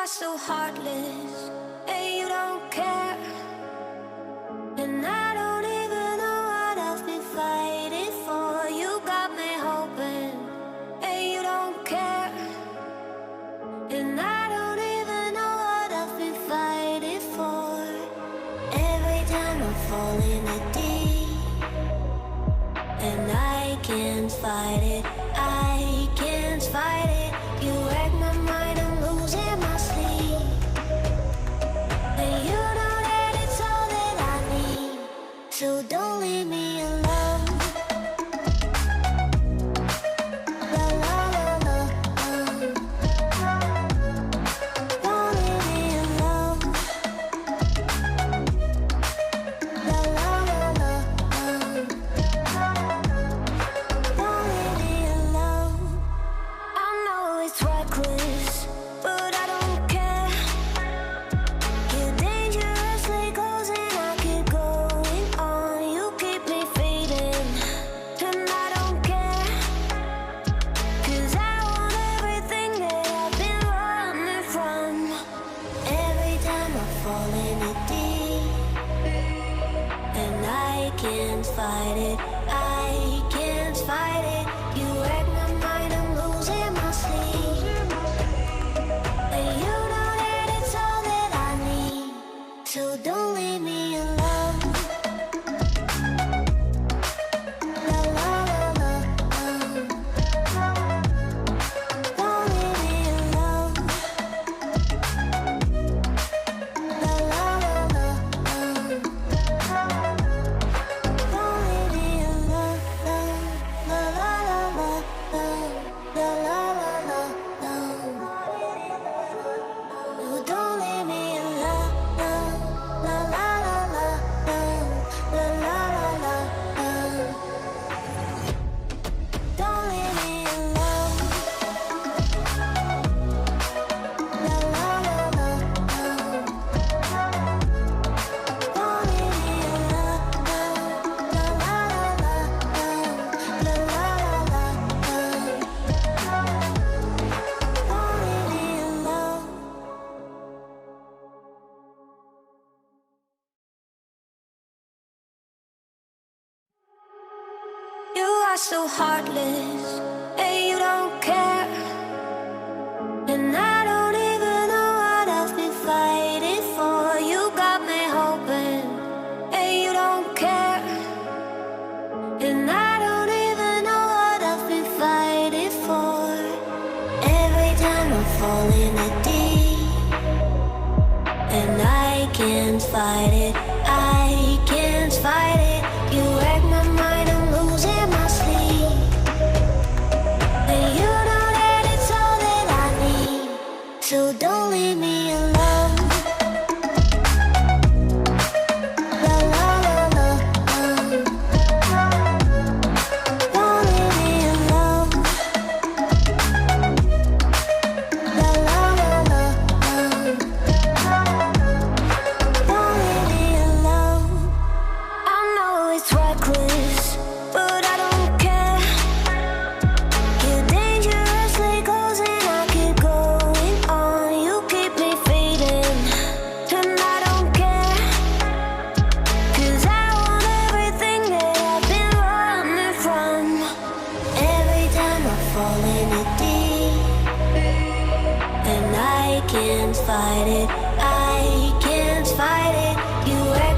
so heartless, and you don't care. And I don't even know what I've been fighting for. You got me hoping, and you don't care. And I don't even know what I've been fighting for. Every time I fall in a deep, and I can't fight it, I can't fight it. You wreck my mind, I'm losing my sleep. And you know that it's all that I need, so don't leave me alone. La la la la, don't leave me alone. La la la la, don't leave me alone. I know it's reckless, but I don't care. You're dangerously close and I keep going on. You keep me fading, and I don't care. 'Cause I want everything that I've been running from. Every time I fall in it deep, and I can't fight it, I can't fight it. You wreck my mind, I'm losing my sleep. And you know that it's all that I need, so don't leave me alone. La la la la, don't leave me alone. La la la la, don't leave me alone. La la la la, la la la la, no, don't leave me alone. La la la la, la la la la, don't leave me alone. La la la la, don't leave me alone. La la la la, la la la la, don't leave me alone. You are so heartless, and you don't care. And I don't even know what I've been fighting for. You got me hoping, and you don't care. And I don't even know what I've been fighting for. Every time I fall in a deep, and I can't fight it, I can't fight it. You wreck my mind, I'm losing my sleep. And you know that it's all that I need, so don't leave me alone. La la la la, don't leave me alone. La la la la, don't leave me alone. I know it's reckless, but I don't care. You're dangerously close and I keep going on. You keep me fading, and I don't care. 'Cause I want everything that I've been running from. Every time I fall in it deep, and I can't fight it, I can't fight it. You wreck